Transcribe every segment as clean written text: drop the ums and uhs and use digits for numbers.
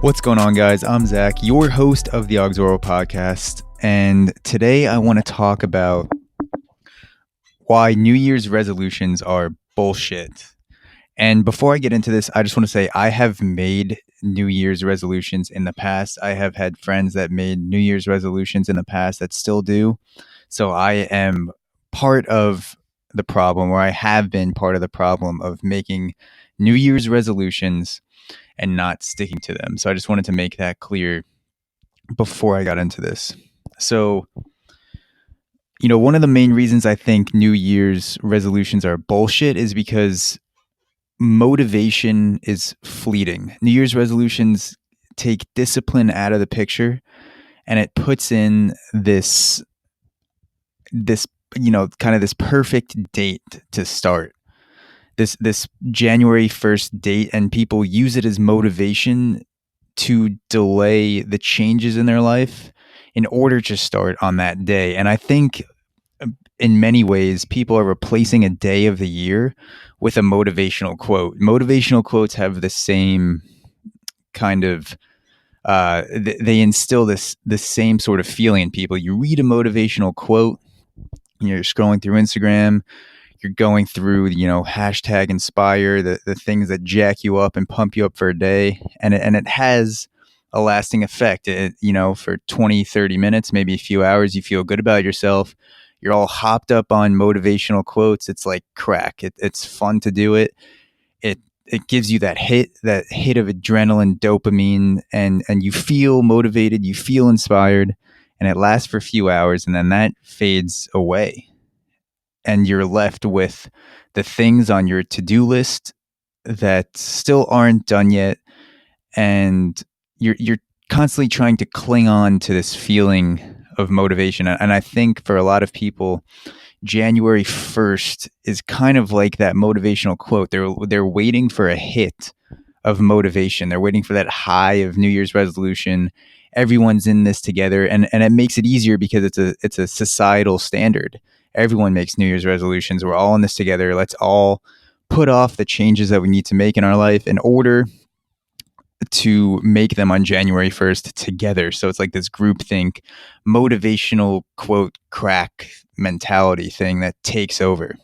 What's going on, guys? I'm Zach, your host of the Auxoro podcast, and today I want to talk about why New Year's resolutions are bullshit. And before I get into this, I just want to say I have made New Year's resolutions in the past. I have had friends that made New Year's resolutions in the past that still do. So I am part of the problem, or I have been part of the problem of making New Year's resolutions and not sticking to them. So I just wanted to make that clear before I got into this. So, one of the main reasons I think New Year's resolutions are bullshit is because motivation is fleeting. New Year's resolutions take discipline out of the picture, and it puts in this kind of this perfect date to start. This January 1st date, and people use it as motivation to delay the changes in their life in order to start on that day. And I think in many ways, people are replacing a day of the year with a motivational quote. Motivational quotes have the same kind of they instill the same sort of feeling in people. You read a motivational quote, you're scrolling through Instagram, you're going through, hashtag inspire, the things that jack you up and pump you up for a day. And it has a lasting effect. For 20, 30 minutes, maybe a few hours, you feel good about yourself. You're all hopped up on motivational quotes. It's like crack. It's fun to do it. It gives you that hit of adrenaline, dopamine, and you feel motivated, you feel inspired, and it lasts for a few hours, and then that fades away. And you're left with the things on your to-do list that still aren't done yet. And you're constantly trying to cling on to this feeling of motivation. And I think for a lot of people, January 1st is kind of like that motivational quote. They're waiting for a hit of motivation. They're waiting for that high of New Year's resolution. Everyone's in this together, and it makes it easier because it's a societal standard. Everyone makes New Year's resolutions. We're all in this together. Let's all put off the changes that we need to make in our life in order to make them on January 1st together. So it's like this groupthink, motivational quote crack mentality thing that takes over.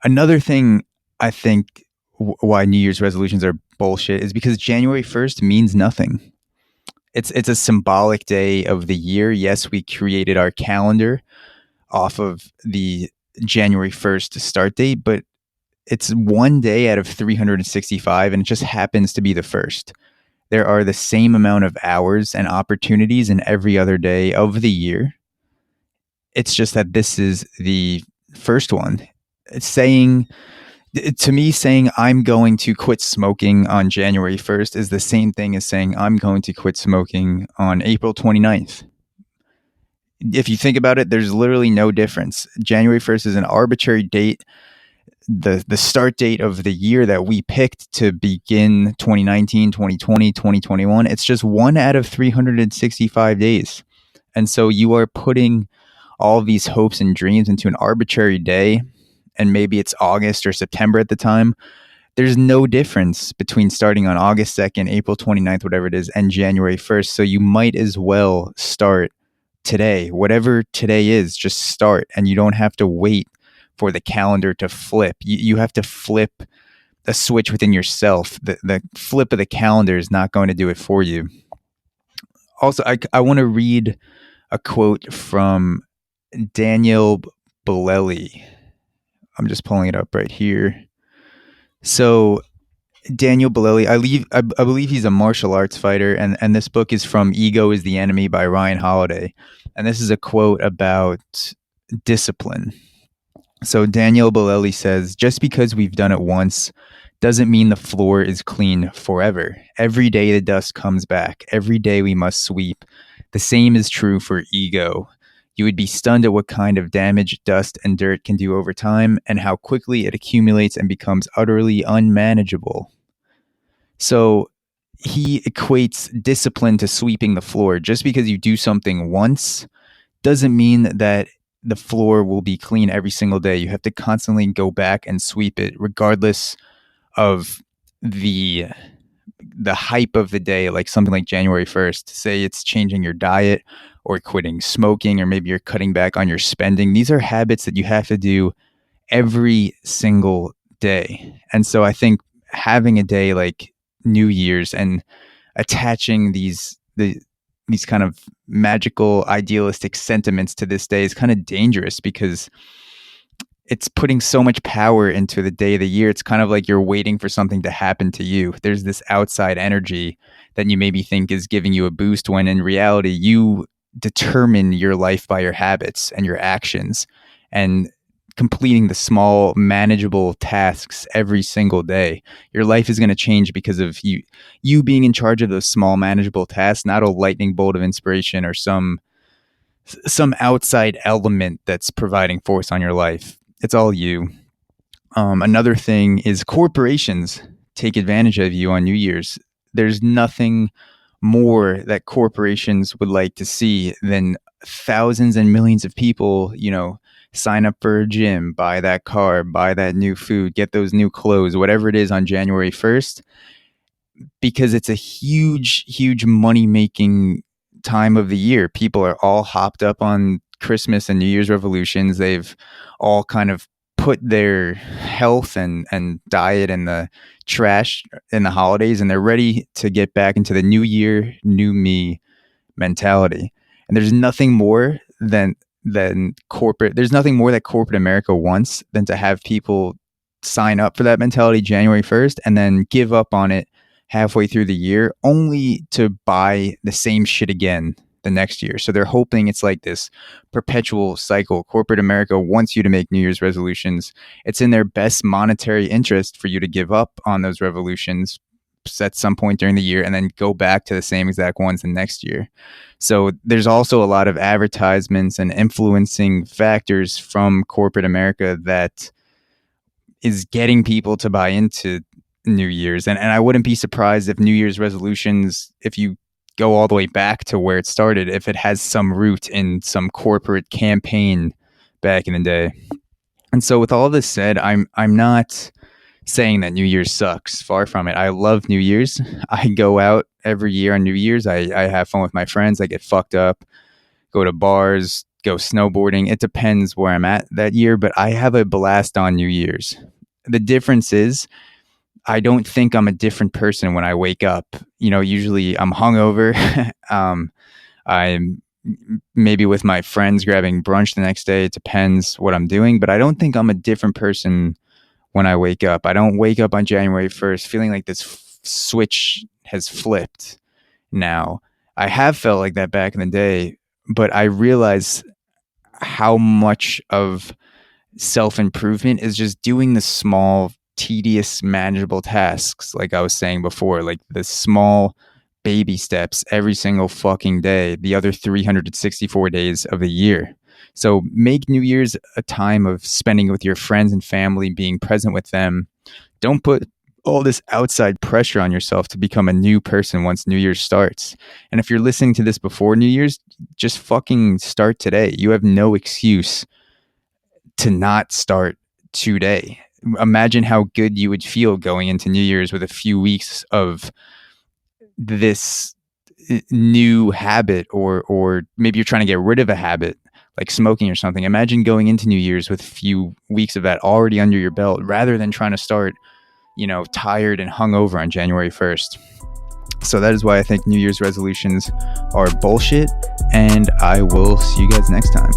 Another thing I think why New Year's resolutions are bullshit is because January 1st means nothing. It's a symbolic day of the year. Yes, we created our calendar off of the January 1st start date, but it's one day out of 365, and it just happens to be the first. There are the same amount of hours and opportunities in every other day of the year. It's just that this is the first one. To me, saying I'm going to quit smoking on January 1st is the same thing as saying I'm going to quit smoking on April 29th. If you think about it, there's literally no difference. January 1st is an arbitrary date, the start date of the year that we picked to begin 2019, 2020, 2021. It's just one out of 365 days. And so you are putting all of these hopes and dreams into an arbitrary day, and maybe it's August or September at the time. There's no difference between starting on August 2nd, April 29th, whatever it is, and January 1st. So you might as well start today. Whatever today is, just start, and you don't have to wait for the calendar to flip. You have to flip a switch within yourself. The flip of the calendar is not going to do it for you. Also, I want to read a quote from Daniel Bolelli. I'm just pulling it up right here. So Daniel Bolelli, I believe he's a martial arts fighter, and this book is from Ego is the Enemy by Ryan Holiday. And this is a quote about discipline. So Daniel Bolelli says, just because we've done it once doesn't mean the floor is clean forever. Every day the dust comes back. Every day we must sweep. The same is true for ego. You would be stunned at what kind of damage dust and dirt can do over time and how quickly it accumulates and becomes utterly unmanageable. So he equates discipline to sweeping the floor. Just because you do something once doesn't mean that the floor will be clean every single day. You have to constantly go back and sweep it, regardless of the hype of the day, like something like January 1st. Say it's changing your diet or quitting smoking, or maybe you're cutting back on your spending. These are habits that you have to do every single day. And so I think having a day like New Year's and attaching these kind of magical idealistic sentiments to this day is kind of dangerous, because it's putting so much power into the day of the year. It's kind of like you're waiting for something to happen to you. There's this outside energy that you maybe think is giving you a boost, when in reality you determine your life by your habits and your actions, and completing the small manageable tasks every single day. Your life is going to change because of you being in charge of those small manageable tasks, not a lightning bolt of inspiration or some outside element that's providing force on your life. It's all you. Another thing is corporations take advantage of you on New Year's. There's nothing more that corporations would like to see than thousands and millions of people, sign up for a gym, buy that car, buy that new food, get those new clothes, whatever it is on January 1st, because it's a huge, huge money making time of the year. People are all hopped up on Christmas and New Year's resolutions. They've all kind of put their health and diet in the trash in the holidays, and they're ready to get back into the new year, new me mentality. And there's nothing more than corporate. There's nothing more that corporate America wants than to have people sign up for that mentality January 1st and then give up on it halfway through the year, only to buy the same shit again the next year. So they're hoping it's like this perpetual cycle. Corporate America wants you to make New Year's resolutions. It's in their best monetary interest for you to give up on those resolutions at some point during the year and then go back to the same exact ones the next year. So there's also a lot of advertisements and influencing factors from corporate America that is getting people to buy into New Year's. And I wouldn't be surprised if New Year's resolutions, if you go all the way back to where it started, if it has some root in some corporate campaign back in the day. And so with all this said, I'm not saying that New Year's sucks. Far from it. I love New Year's. I go out every year on New Year's. I have fun with my friends. I get fucked up, go to bars, go snowboarding. It depends where I'm at that year, but I have a blast on New Year's. The difference is I don't think I'm a different person when I wake up. Usually I'm hungover. I'm maybe with my friends grabbing brunch the next day. It depends what I'm doing, but I don't think I'm a different person when I wake up. I don't wake up on January 1st feeling like this switch has flipped now. I have felt like that back in the day, but I realize how much of self-improvement is just doing the small, tedious, manageable tasks, like I was saying before, like the small baby steps every single fucking day, the other 364 days of the year. So make New Year's a time of spending with your friends and family, being present with them. Don't put all this outside pressure on yourself to become a new person once New Year's starts. And if you're listening to this before New Year's, just fucking start today. You have no excuse to not start today. Imagine how good you would feel going into New Year's with a few weeks of this new habit, or maybe you're trying to get rid of a habit like smoking or something. Imagine going into New Year's with a few weeks of that already under your belt, rather than trying to start, tired and hungover on January 1st. So that is why I think New Year's resolutions are bullshit, and I will see you guys next time.